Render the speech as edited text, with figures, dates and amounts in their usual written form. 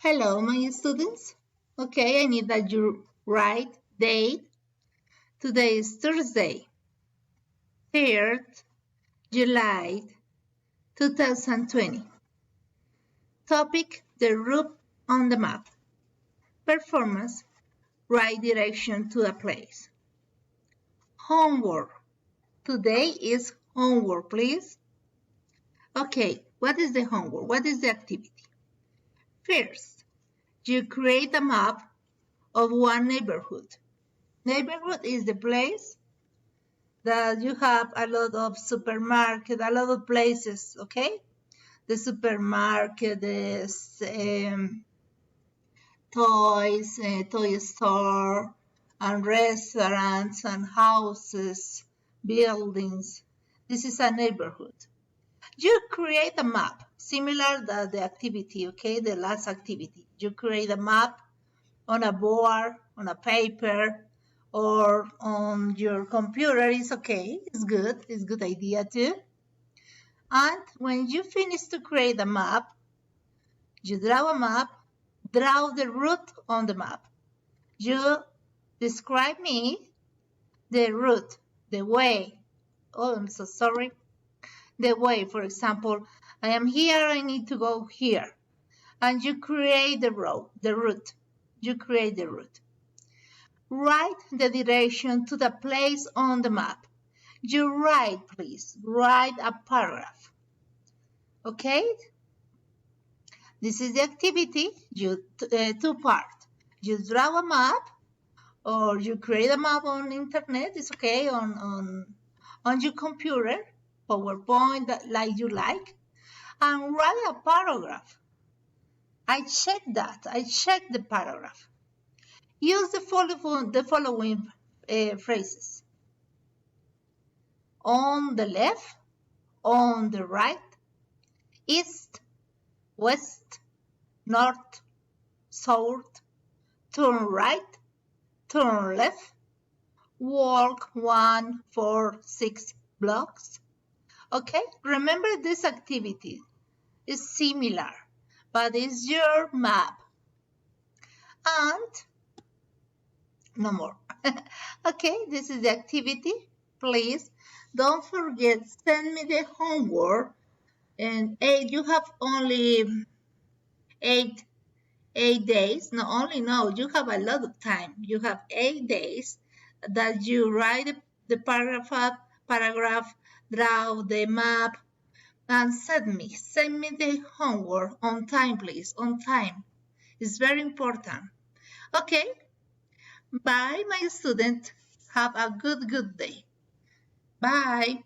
Hello, my students. Okay, I need that you write date. Today is Thursday, 3rd July 2020. Topic, the route on the map. Performance, right direction to a place. Homework. Today is homework, please. Okay, what is the homework? What is the activity? First, you create a map of one neighborhood. Neighborhood is the place that you have a lot of supermarket, a lot of places, okay? The supermarket, the toys, toy store, and restaurants, and houses, buildings. This is a neighborhood. You create a map, similar to the activity, okay? The last activity. You create a map on a board, on a paper, or on your computer. Is okay. It's good. It's a good idea too. And when you finish to create a map, you draw a map, draw the route on the map. You describe me the route, the way. Oh, I'm so sorry. The way, for example, I am here, I need to go here. And you create the route. You create the route. Write the direction to the place on the map. You write, please, write a paragraph. Okay? This is the activity, two parts. You draw a map or you create a map on internet, it's okay, on your computer, PowerPoint, like you like, and write a paragraph. I check the paragraph. Use the following phrases. On the left, on the right, east, west, north, south, turn right, turn left, walk 1, 4, 6 blocks. Okay, remember this activity is similar, but it's your map. And no more. Okay, this is the activity. Please don't forget, send me the homework. And you have only eight days. No, you have a lot of time. You have 8 days that you write the paragraph, draw the map, and send me the homework on time, please, on time. It's very important. Okay, bye, my student. Have a good day. Bye.